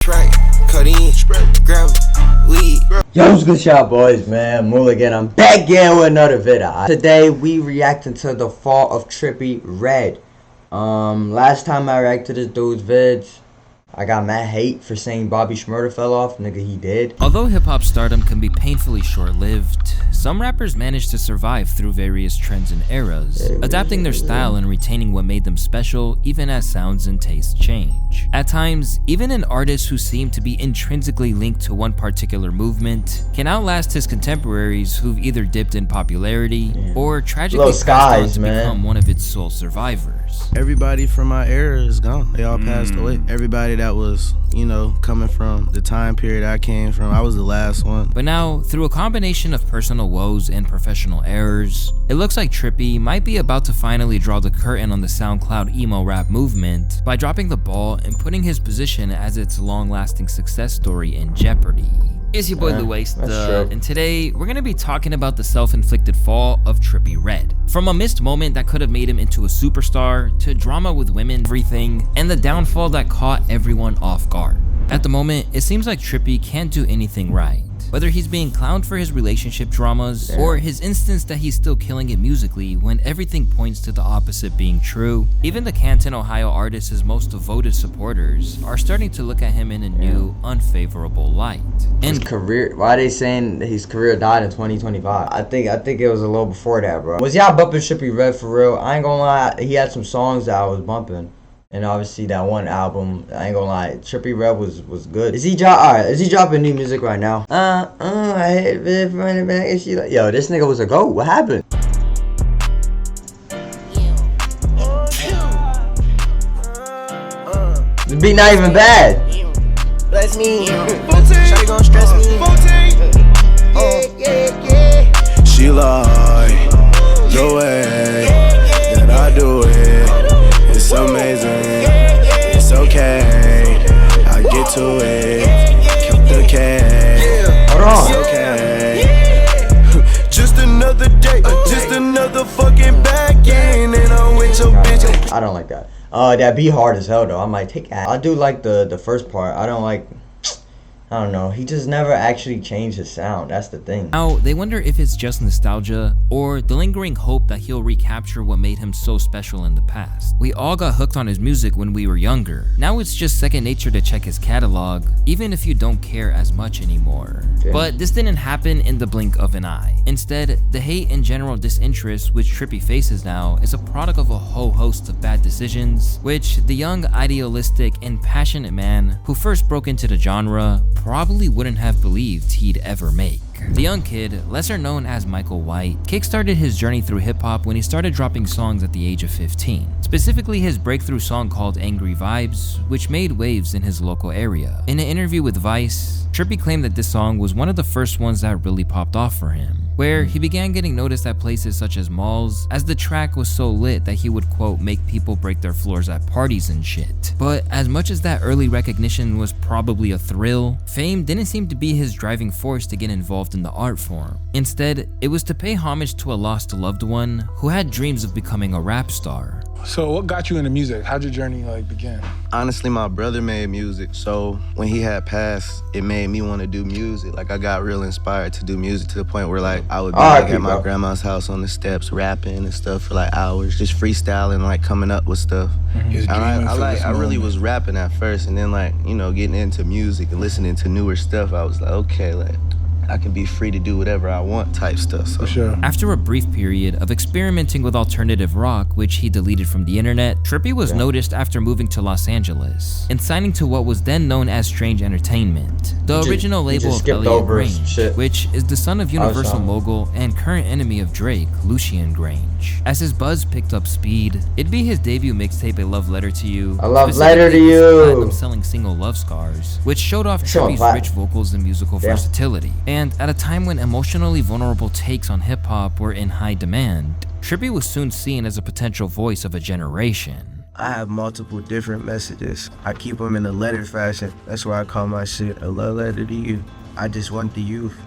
track, cut in, grab weed. Yo, what's good, y'all boys, man? Mool again. I'm back again with another video. Today we reacting to the fall of Trippie Redd. Last time I reacted to this dude's vids, I got mad hate for saying Bobby Shmurda fell off. Nigga, he did. Although hip-hop stardom can be painfully short-lived, some rappers manage to survive through various trends and eras, adapting their style and retaining what made them special even as sounds and tastes change. At times, even an artist who seemed to be intrinsically linked to one particular movement can outlast his contemporaries who've either dipped in popularity or tragically passed on to become one of its sole survivors. Everybody from my era is gone. They all passed away. Everybody that was, you know, coming from the time period I came from, I was the last one. But now, through a combination of personal woes and professional errors, it looks like Trippie might be about to finally draw the curtain on the SoundCloud emo rap movement by dropping the ball and putting his position as its long-lasting success story in jeopardy. It's your boy Leray, and today we're gonna be talking about the self-inflicted fall of Trippie Redd. From a missed moment that could have made him into a superstar, to drama with women, everything, and the downfall that caught everyone off guard. At the moment, it seems like Trippie can't do anything right. Whether he's being clowned for his relationship dramas, or his instance that he's still killing it musically when everything points to the opposite being true, even the Canton, Ohio artist's most devoted supporters are starting to look at him in a new, unfavorable light. And his career, why are they saying his career died in 2025? I think it was a little before that, bro. Was y'all bumping Trippie Redd for real? I ain't gonna lie, he had some songs that I was bumping. And obviously that one album, I ain't gonna lie, Trippie Redd was good. Is he dropping new music right now? I hate it front and back and she like, yo, this nigga was a GOAT. What happened? The beat not even bad. Bless me, shawty gon' stress me. Yeah. She like the way that I do it. It's amazing, it's okay, I get to it, count the cash, hold on. It's okay. Just another day, just another fucking back end, and I'm with your bitch. I don't like that. That beat hard as hell though. I might take that. I do like the first part. I don't know, he just never actually changed his sound, that's the thing. Now, they wonder if it's just nostalgia, or the lingering hope that he'll recapture what made him so special in the past. We all got hooked on his music when we were younger. Now it's just second nature to check his catalog, even if you don't care as much anymore. Okay. But this didn't happen in the blink of an eye. Instead, the hate and general disinterest which Trippie faces now is a product of a whole host of bad decisions, which the young, idealistic, and passionate man who first broke into the genre probably wouldn't have believed he'd ever make. The young kid, lesser known as Michael White, kickstarted his journey through hip-hop when he started dropping songs at the age of 15. Specifically his breakthrough song called Angry Vibes, which made waves in his local area. In an interview with Vice, Trippie claimed that this song was one of the first ones that really popped off for him, where he began getting noticed at places such as malls, as the track was so lit that he would, quote, make people break their floors at parties and shit. But as much as that early recognition was probably a thrill, fame didn't seem to be his driving force to get involved in the art form. Instead, it was to pay homage to a lost loved one who had dreams of becoming a rap star. So what got you into music? How'd your journey begin? Honestly, my brother made music, so when he had passed, it made me want to do music. Like, I got real inspired to do music to the point where I would be at my grandma's house on the steps rapping and stuff for hours, just freestyling, coming up with stuff. I really was rapping at first, and then getting into music and listening to newer stuff, I was like, okay, I can be free to do whatever I want type stuff. So. For sure. After a brief period of experimenting with alternative rock, which he deleted from the internet, Trippie was noticed after moving to Los Angeles and signing to what was then known as Strange Entertainment, the original label of Elliot Grange, which is the son of Universal mogul and current enemy of Drake, Lucian Grange. As his buzz picked up speed, it'd be his debut mixtape, A Love Letter to You, A Love Letter to You, platinum-selling single Love Scars, which showed off Trippie's rich vocals and musical versatility. And at a time when emotionally vulnerable takes on hip-hop were in high demand, Trippie was soon seen as a potential voice of a generation. I have multiple different messages. I keep them in a letter fashion. That's why I call my shit A Love Letter to You. I just want the youth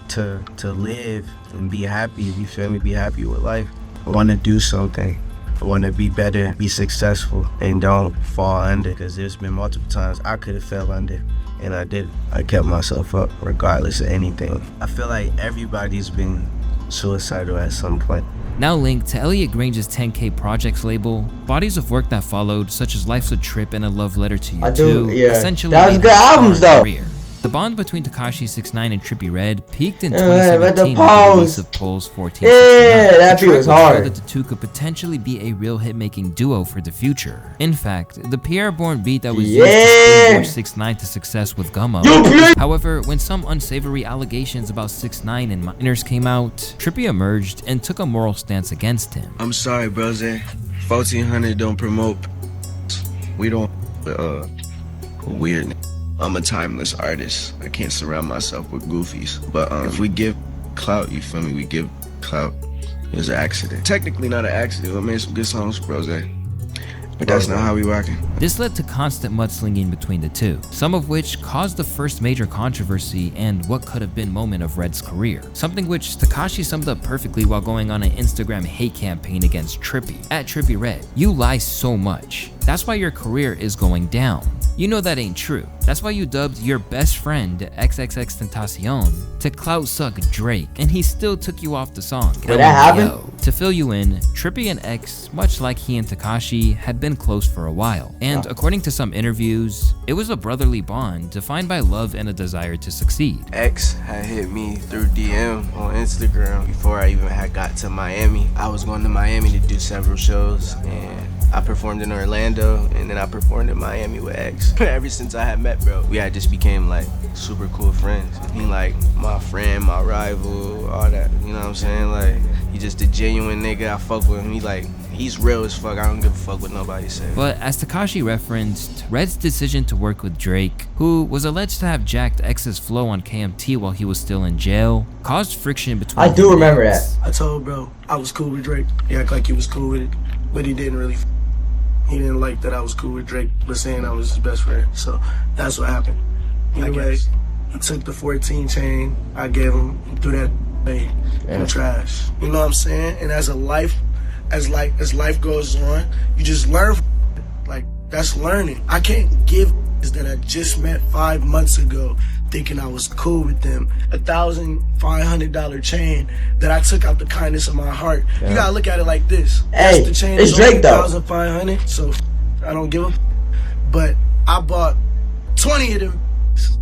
to live and be happy, you feel me, be happy with life. I want to do something I want to be better, be successful, and don't fall under. Because there's been multiple times I could have fell under, and I did. I kept myself up regardless of anything. I feel like everybody's been suicidal at some point. Now linked to Elliot Grange's 10K Projects label, bodies of work that followed, such as Life's a Trip and A Love Letter to You Too, essentially that was made good albums though. Career. The bond between Tekashi 6ix9ine and Trippie Redd peaked in 2017 with the release of Pulse 1469. Yeah, that beat was hard. That the two could potentially be a real hit-making duo for the future. In fact, the Pierre-born beat that was used to springboard 6ix9ine to success with Gummo. However, when some unsavory allegations about 6ix9ine and minors came out, Trippie emerged and took a moral stance against him. I'm sorry, bros. 1400 don't promote. We don't. Weird. I'm a timeless artist. I can't surround myself with goofies. But if we give clout, you feel me? We give clout. It was an accident. Technically not an accident. I made some good songs, bros. But that's not how we rockin'. This led to constant mudslinging between the two, some of which caused the first major controversy and what could have been moment of Redd's career. Something which Tekashi summed up perfectly while going on an Instagram hate campaign against Trippie. At Trippie Redd, you lie so much. That's why your career is going down. You know that ain't true. That's why you dubbed your best friend XXXTentacion to clout suck Drake, and he still took you off the song. Did that happen? To fill you in, Trippie and X, much like he and Tekashi, had been close for a while. And according to some interviews, it was a brotherly bond defined by love and a desire to succeed. X had hit me through DM on Instagram before I even had got to Miami. I was going to Miami to do several shows, and I performed in Orlando, and then I performed in Miami with X. Ever since I had met bro, we had just became like super cool friends. He like my friend, my rival, all that, you know what I'm saying? Like, he just a genuine nigga. I fuck with him. He's real as fuck. I don't give a fuck what nobody says. But as Tekashi referenced, Redd's decision to work with Drake, who was alleged to have jacked X's flow on KMT while he was still in jail, caused friction between I do remember that. I told bro I was cool with Drake. He acted like he was cool with it, but he didn't really. He didn't like that I was cool with Drake, but saying I was his best friend. So that's what happened. Anyway, he took the 14 chain. I gave him, he threw that thing in the trash. You know what I'm saying? And as life goes on, you just learn. Like, that's learning. I can't give that I just met 5 months ago thinking I was cool with them $1,500 chain that I took out the kindness of my heart. You gotta look at it like this. Hey, the chain it's Drake though. $1,500, so I don't give a. But I bought 20 of them.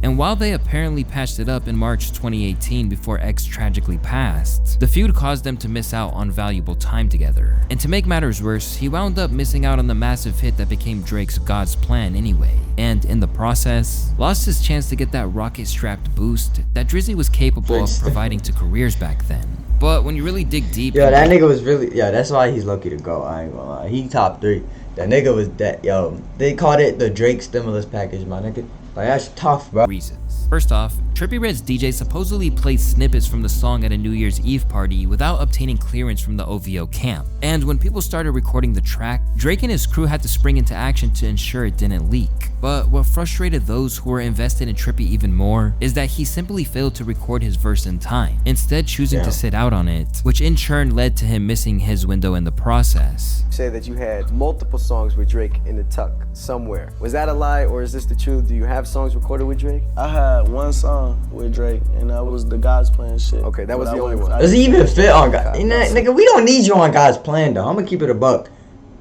And while they apparently patched it up in March 2018 before X tragically passed, the feud caused them to miss out on valuable time together. And to make matters worse, he wound up missing out on the massive hit that became Drake's God's Plan anyway, and in the process, lost his chance to get that rocket-strapped boost that Drizzy was capable of providing to careers back then. But when you really dig deep, yo, that nigga was really, that's why he's lucky to go. I ain't gonna lie, he top 3. That nigga was that, yo. They called it the Drake stimulus package, my nigga. Like, that's tough, bro. Reasons. First off, Trippie Redd's DJ supposedly played snippets from the song at a New Year's Eve party without obtaining clearance from the OVO camp. And when people started recording the track, Drake and his crew had to spring into action to ensure it didn't leak. But what frustrated those who were invested in Trippie even more is that he simply failed to record his verse in time, instead choosing to sit out on it, which in turn led to him missing his window in the process. You say that you had multiple songs with Drake in the tuck somewhere. Was that a lie, or is this the truth? Do you have songs recorded with Drake? I had one song with Drake, and that was the God's Plan shit. Okay, that was the only one. Does he even fit on God? Nigga, we don't need you on God's Plan though. I'm gonna keep it a buck.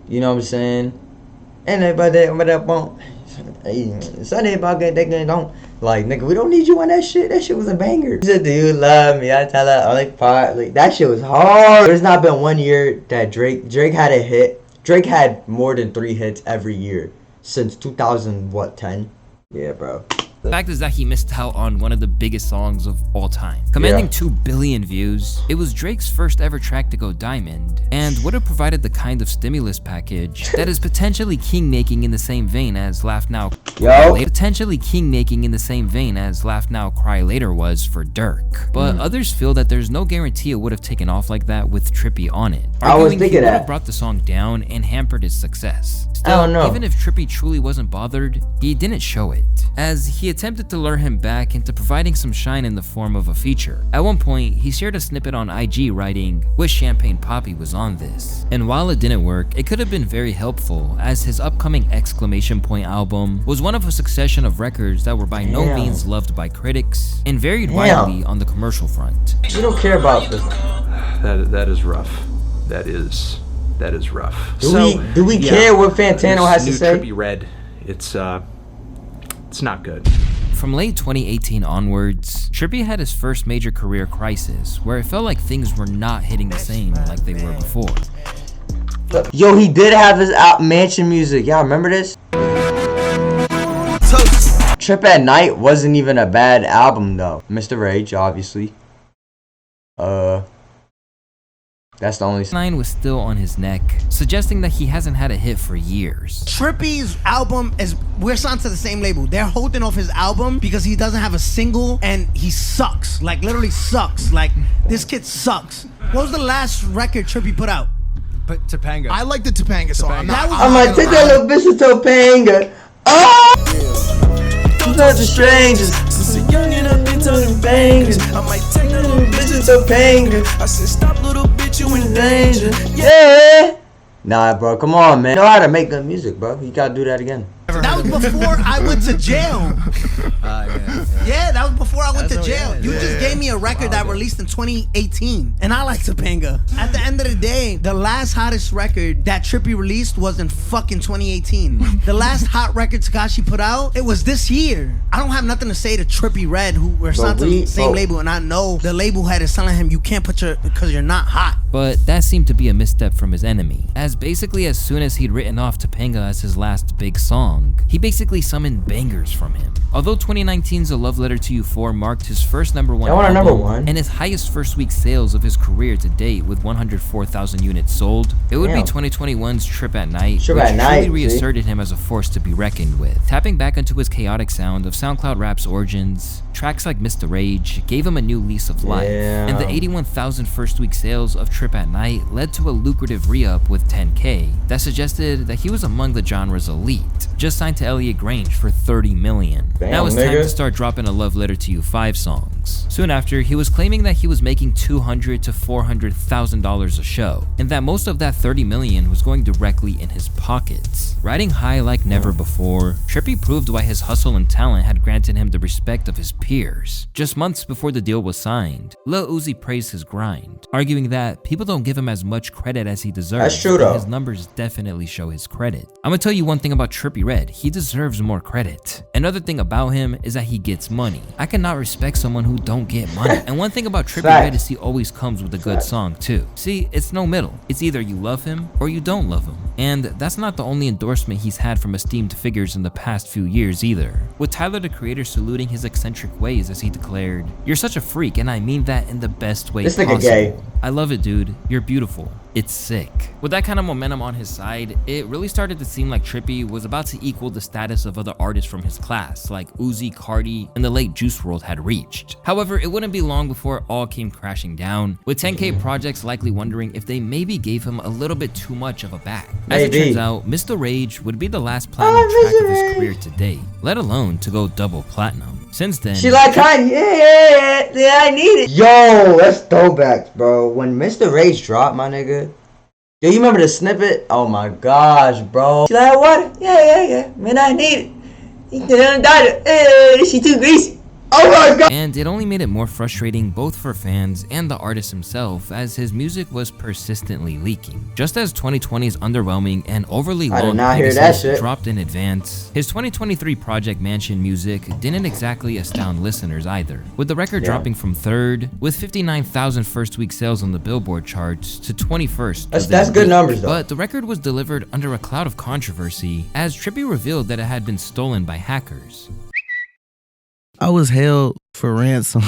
You know what I'm saying? And everybody, Sunday about that, they don't. Like, nigga, we don't need you on that shit. That shit was a banger. He said, do you love me? I tell her, I like part. Like, that shit was hard. There's not been one year that Drake had a hit. Drake had more than 3 hits every year since 2010. Yeah, bro. The fact is that he missed out on one of the biggest songs of all time. Commanding 2 billion views, it was Drake's first ever track to go diamond, and would have provided the kind of stimulus package that is potentially king-making in the same vein as Laugh Now, Cry Later was for Dirk. But others feel that there's no guarantee it would have taken off like that with Trippie on it. I was thinking he would that. have brought the song down and hampered its success. I don't know. Even if Trippie truly wasn't bothered, he didn't show it, as he attempted to lure him back into providing some shine in the form of a feature. At one point, he shared a snippet on IG writing, "Wish Champagne Poppy was on this." And while it didn't work, it could have been very helpful, as his upcoming exclamation point album was one of a succession of records that were by no means loved by critics and varied widely on the commercial front. We don't care about this. That is rough. That is rough. Do we care what Fantano has to say? Trippie Redd, it's not good. From late 2018 onwards, Trippie had his first major career crisis, where it felt like things were not hitting the same like they were before. Yo, he did have his mansion music. Y'all remember this? Trip at Night wasn't even a bad album though. Mr. Rage, obviously. That's the only. Line was still on his neck, suggesting that he hasn't had a hit for years. Trippie's album is, we're signed to the same label. They're holding off his album because he doesn't have a single and he sucks. Like literally sucks. Like this kid sucks. What was the last record Trippie put out? But Topanga. I like the Topanga song. I'm like, take that little bitch to Topanga. Oh! Not the strangers. Since a youngin' I've been talking bangers. I might take that little bitch to Topanga. I said, stop, little bitch, you in danger. Yeah. Nah, bro, come on, man. You know how to make good music, bro. You gotta do that again. That was before I went to jail. Yeah, that was before I went to jail. You just gave me a record that released in 2018, and I like Topanga. At the end of the day, the last hottest record that Trippie released was in fucking 2018. The last hot record Tekashi put out, it was this year. I don't have nothing to say to Trippie Redd, who we're signed to the same label, and I know the label head is telling him you can't put your, because you're not hot. But that seemed to be a misstep from his enemy, as basically as soon as he'd written off Topanga as his last big song, he basically summoned bangers from him. Although 2019's A Love Letter to You 4 marked his first number one album and his highest first week sales of his career to date with 104,000 units sold, it would be 2021's Trip at Night, which truly reasserted him as a force to be reckoned with. Tapping back into his chaotic sound of SoundCloud rap's origins, tracks like Mr. Rage gave him a new lease of life, and the 81,000 first week sales of Trip at Night led to a lucrative re-up with 10K that suggested that he was among the genre's elite, just signed to Elliot Grange for $30 million. Now it's time to start dropping A Love Letter to You 5 songs. Soon after, he was claiming that he was making $200,000 to $400,000 a show, and that most of that $30 million was going directly in his pockets. Riding high like never before, Trippie proved why his hustle and talent had granted him the respect of his peers. Just months before the deal was signed, Lil Uzi praised his grind, arguing that people don't give him as much credit as he deserves. That's true though. His numbers definitely show his credit. I'm gonna tell you one thing about Trippie Redd, he deserves more credit. Another thing about him is that he gets money. I cannot respect someone who don't get money. And one thing about Trippie Redd is he always comes with a good song too. See, it's no middle. It's either you love him or you don't love him. And that's not the only endorsement he's had from esteemed figures in the past few years either. With Tyler the Creator saluting his eccentric ways as he declared, "You're such a freak, and I mean that in the best way possible. This nigga gay. I love it, dude. You're beautiful. It's sick." With that kind of momentum on his side, it really started to seem like Trippie was about to equal the status of other artists from his class, like Uzi, Carti, and the late Juice WRLD had reached. However, it wouldn't be long before it all came crashing down, with 10K projects likely wondering if they maybe gave him a little bit too much of a back. As it turns out, Mr. Rage would be the last platinum track of his career to date, let alone to go double platinum. Since then, she like Kanye, yeah, I need it. Yo, that's throwbacks, bro. When Mr. Rage dropped, my nigga. Yo, you remember the snippet? Oh my gosh, bro. She like, what? Yeah, man, I need it. She too greasy. Oh my god! And it only made it more frustrating both for fans and the artist himself, as his music was persistently leaking. Just as 2020's underwhelming and overly long Pegasus dropped in advance, his 2023 project Mansion music didn't exactly astound listeners either, with the record dropping from 3rd with 59,000 first week sales on the Billboard charts to 21st. That's good numbers though. But the record was delivered under a cloud of controversy, as Trippie revealed that it had been stolen by hackers. I was held for ransom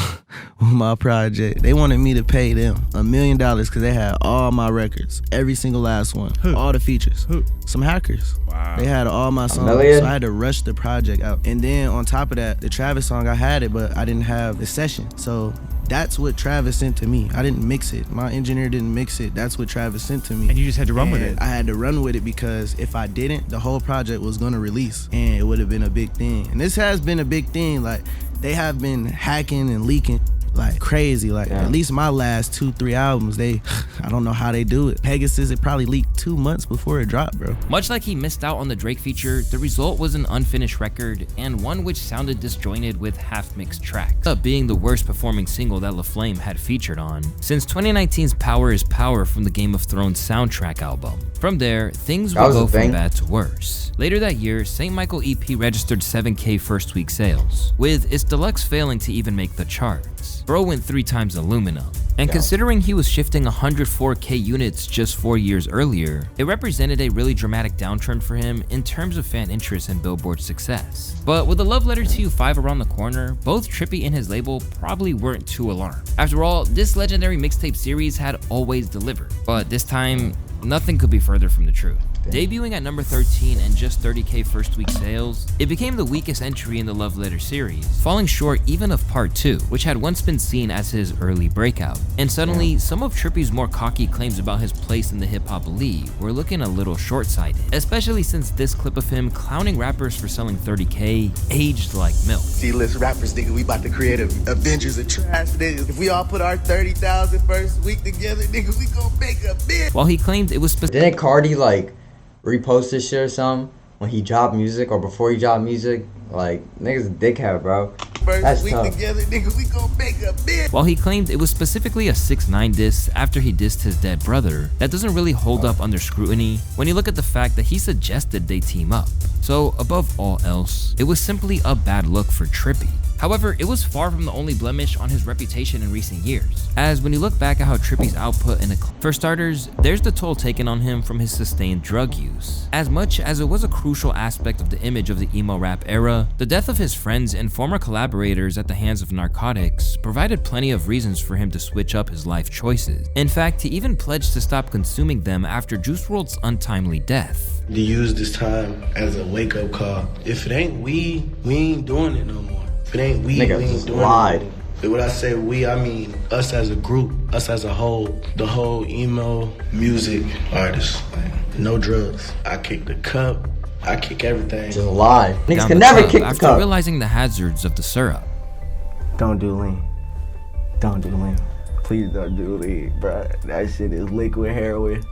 with my project. They wanted me to pay them $1 million because they had all my records, every single last one, all the features. Some hackers. Wow. They had all my songs, so I had to rush the project out. And then on top of that, the Travis song, I had it, but I didn't have the session. So That's what Travis sent to me. I didn't mix it. My engineer didn't mix it. That's what Travis sent to me. And you just had to run with it. I had to run with it because if I didn't, the whole project was gonna release and it would have been a big thing. And this has been a big thing. Like, they have been hacking and leaking like crazy. Like, at least my last 2-3 albums, I don't know how they do it. Pegasus, it probably leaked 2 months before it dropped, bro. Much like he missed out on the Drake feature, the result was an unfinished record and one which sounded disjointed with half-mixed tracks, up being the worst performing single that LaFlame had featured on since 2019's Power is Power from the Game of Thrones soundtrack album. From there, things would go from bad to worse. Later that year, St. Michael EP registered 7K first week sales, with its deluxe failing to even make the charts. Bro went 3 times aluminum. And considering he was shifting 104K units just 4 years earlier, it represented a really dramatic downturn for him in terms of fan interest and Billboard success. But with the Love Letter to You 5 around the corner, both Trippie and his label probably weren't too alarmed. After all, this legendary mixtape series had always delivered, but this time, nothing could be further from the truth. Debuting at number 13 and just 30K first week sales, it became the weakest entry in the Love Letter series, falling short even of Part 2, which had once been seen as his early breakout. And suddenly, some of Trippie's more cocky claims about his place in the hip-hop elite were looking a little short-sighted, especially since this clip of him clowning rappers for selling 30K aged like milk. C-list rappers, nigga, we about to create Avengers of trash, nigga. If we all put our 30,000 first week together, nigga, we gon' make a bit. While he claimed it was Didn't Carti like repost this shit or something when he dropped music or before he dropped music? Like, niggas a dickhead, bro. That's week tough. together, nigga, we gon' make a bit. While he claimed it was specifically a 6ix9ine diss after he dissed his dead brother, that doesn't really hold up under scrutiny when you look at the fact that he suggested they team up. So above all else, it was simply a bad look for Trippie. However, it was far from the only blemish on his reputation in recent years, as when you look back at how Trippie's output for starters, there's the toll taken on him from his sustained drug use. As much as it was a crucial aspect of the image of the emo rap era, the death of his friends and former collaborators at the hands of narcotics provided plenty of reasons for him to switch up his life choices. In fact, he even pledged to stop consuming them after Juice WRLD's untimely death. To use this time as a wake-up call. If it ain't we ain't doing it no more. If it ain't we ain't doing it. And when I say we, I mean us as a group, us as a whole, the whole emo music artists. Like, no drugs. I kick the cup, I kick everything. Just lie. Niggas can never kick the after cup. Realizing the hazards of the syrup. Don't do lean. Don't do lean. Please don't do lean, bro. That shit is liquid heroin.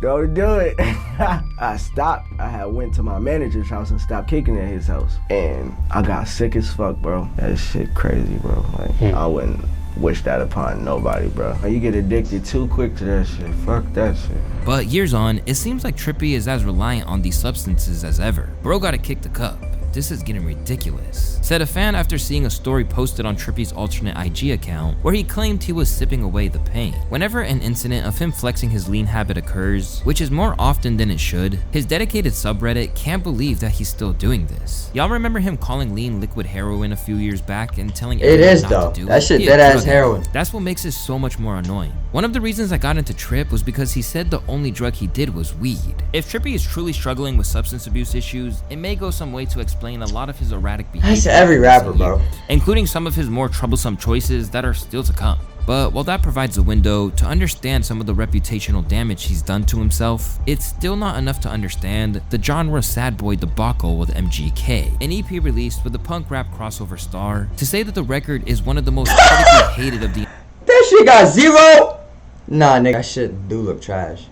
Don't do it. I stopped. I had went to my manager's house and stopped kicking at his house. And I got sick as fuck, bro. That shit crazy, bro. Like, I wouldn't wish that upon nobody, bro. You get addicted too quick to that shit. Fuck that shit. But years on, it seems like Trippie is as reliant on these substances as ever. Bro gotta kick the cup. This is getting ridiculous, said a fan after seeing a story posted on Trippie's alternate IG account where he claimed he was sipping away the pain. Whenever an incident of him flexing his lean habit occurs, which is more often than it should, his dedicated subreddit can't believe that he's still doing this. Y'all remember him calling lean liquid heroin a few years back and telling everyone not to do it? That shit dead ass heroin. That's what makes it so much more annoying. One of the reasons I got into Tripp was because he said the only drug he did was weed. If Trippie is truly struggling with substance abuse issues, it may go some way to explain a lot of his erratic behavior. That's every rapper, bro. Including some of his more troublesome choices that are still to come. But while that provides a window to understand some of the reputational damage he's done to himself, it's still not enough to understand the genre sad boy debacle with MGK, an EP released with a punk rap crossover star, to say that the record is one of the most critically hated of the— That shit got 0? Nah, nigga, that shit do look trash.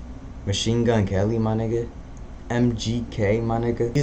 Machine Gun Kelly, my nigga. MGK, my nigga.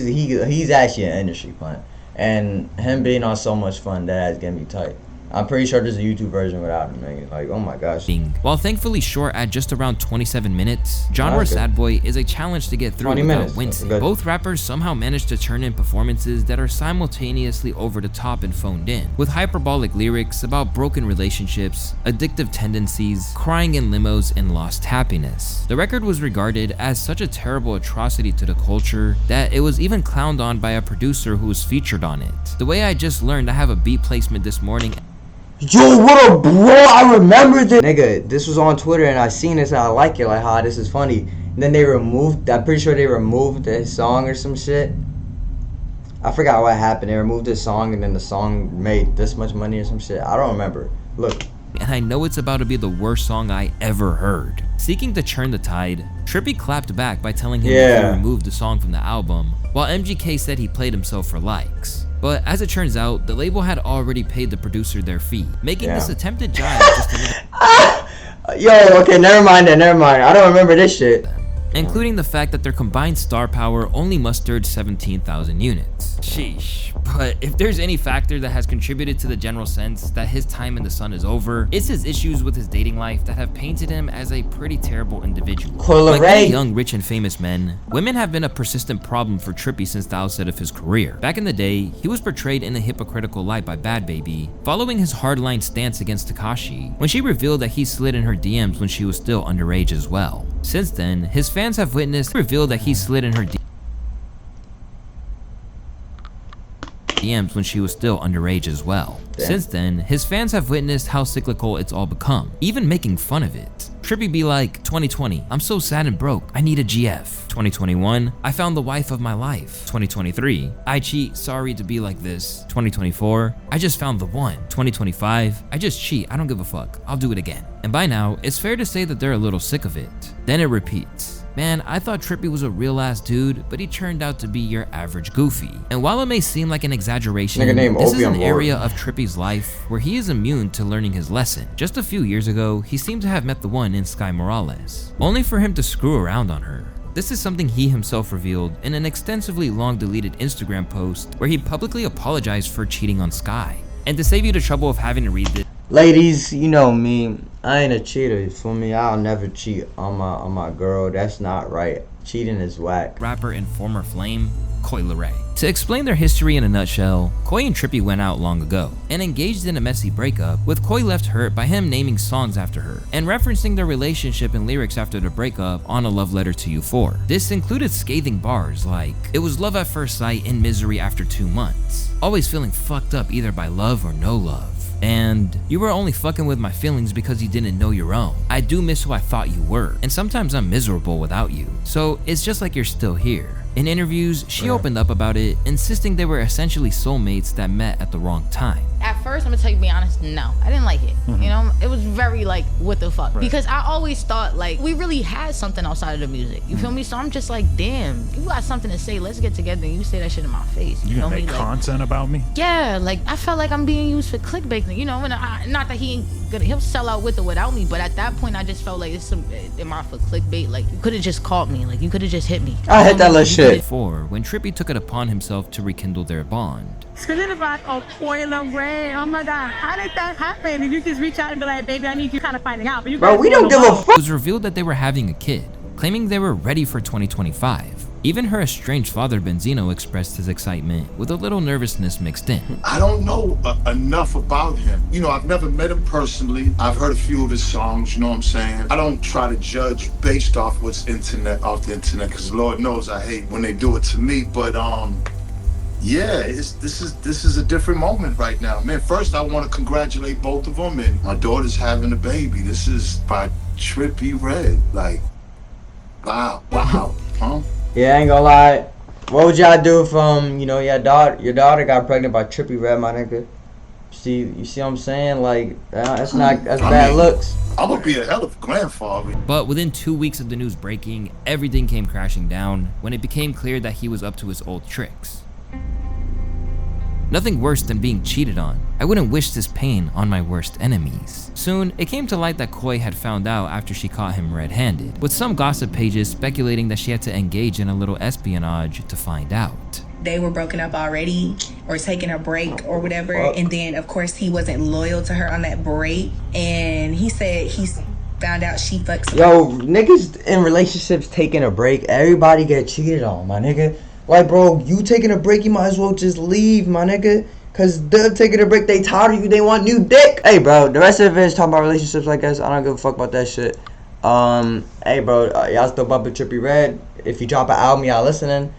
He's actually an industry plant. And him being on So Much Fun, that is gonna be tight. I'm pretty sure there's a YouTube version without him, nigga. Like, oh my gosh. While thankfully short at just around 27 minutes, genre sad boy is a challenge to get through without wincing. Both rappers somehow managed to turn in performances that are simultaneously over the top and phoned in, with hyperbolic lyrics about broken relationships, addictive tendencies, crying in limos, and lost happiness. The record was regarded as such a terrible atrocity to the culture that it was even clowned on by a producer who was featured on it. The way I just learned to have a beat placement this morning— Yo, what up, bro? I remember this. Nigga, this was on Twitter and I seen this and I like it. Like, how this is funny. And then they removed, I'm pretty sure they removed the song or some shit. I forgot what happened. They removed this song and then the song made this much money or some shit. I don't remember. Look, and I know it's about to be the worst song I ever heard. Seeking to turn the tide, Trippie clapped back by telling him that he removed the song from the album, while MGK said he played himself for likes. But as it turns out, the label had already paid the producer their fee, making this attempted jive just a Yo, okay, never mind. I don't remember this shit. Including the fact that their combined star power only mustered 17,000 units. Sheesh. But if there's any factor that has contributed to the general sense that his time in the sun is over, it's his issues with his dating life that have painted him as a pretty terrible individual. Like many young, rich, and famous men, women have been a persistent problem for Trippie since the outset of his career. Back in the day, he was portrayed in a hypocritical light by Bad Baby, following his hardline stance against Tekashi, when she revealed that he slid in her DMs when she was still underage as well. Since then, his fans have witnessed revealed that he slid in her DMs when she was still underage as well. Since then, his fans have witnessed how cyclical it's all become, even making fun of it. Trippie be like, 2020, I'm so sad and broke, I need a GF. 2021, I found the wife of my life. 2023, I cheat, sorry to be like this. 2024, I just found the one. 2025, I just cheat, I don't give a fuck, I'll do it again. And by now, it's fair to say that they're a little sick of it. Then it repeats. Man, I thought Trippie was a real ass dude, but he turned out to be your average goofy. And while it may seem like an exaggeration, this is an area of Trippie's life where he is immune to learning his lesson. Just a few years ago, he seemed to have met the one in Sky Morales, only for him to screw around on her. This is something he himself revealed in an extensively long deleted Instagram post where he publicly apologized for cheating on Sky. And to save you the trouble of having to read this, ladies, you know me, I ain't a cheater, you feel me? I'll never cheat on my girl, that's not right. Cheating is whack. Rapper and former flame, leray. To explain their history in a nutshell, Koi and Trippie went out long ago and engaged in a messy breakup, with Koi left hurt by him naming songs after her and referencing their relationship and lyrics after the breakup on A Love Letter to You 4. This included scathing bars like, "It was love at first sight in misery after 2 months, always feeling fucked up either by love or no love. And you were only fucking with my feelings because you didn't know your own. I do miss who I thought you were, and sometimes I'm miserable without you. So it's just like you're still here." In interviews, she opened up about it, insisting they were essentially soulmates that met at the wrong time. At first, I'm gonna tell you, be honest, no, I didn't like it. You know, it was very like, what the fuck? Because I always thought like we really had something outside of the music. You feel me? So I'm just like, damn, you got something to say. Let's get together and you say that shit in my face. You gonna make content about me? Yeah, like I felt like I'm being used for clickbait. You know, and not that he ain't gonna, he'll sell out with or without me, but at that point, I just felt like it's some am I for clickbait? Like you could have just called me. Like you could have just hit me. I hit that little shit. When Trippie took it upon himself to rekindle their bond. Speaking about leray, oh my god, how did that happen? Did you just reach out and be like, baby, I need you kind of finding out? But you bro, we don't give a fuck. It was revealed that they were having a kid, claiming they were ready for 2025. Even her estranged father Benzino expressed his excitement with a little nervousness mixed in. I don't know enough about him. You know, I've never met him personally. I've heard a few of his songs, you know what I'm saying? I don't try to judge based off off the internet, because Lord knows I hate when they do it to me. But yeah, this is a different moment right now. Man, first I want to congratulate both of them, and my daughter's having a baby. This is by Trippie Redd. Like, wow, huh? Yeah, I ain't gonna lie. What would y'all do if you know, your daughter got pregnant by Trippie Redd, my nigga? You see what I'm saying? Like that's bad looks. I'm gonna be a hell of a grandfather. But within 2 weeks of the news breaking, everything came crashing down when it became clear that he was up to his old tricks. Nothing worse than being cheated on. I wouldn't wish this pain on my worst enemies. Soon, it came to light that Koi had found out after she caught him red-handed, with some gossip pages speculating that she had to engage in a little espionage to find out. They were broken up already or taking a break or whatever, and then of course he wasn't loyal to her on that break, and he said he's found out she fucks. Yo, niggas in relationships taking a break, everybody get cheated on, my nigga. Like, bro, you taking a break, you might as well just leave, my nigga. Cause they're taking a break, they tired of you, they want new dick. Hey, bro, the rest of it is talking about relationships, I guess. I don't give a fuck about that shit. Hey, bro, y'all still bumping Trippie Redd? If you drop an album, y'all listening?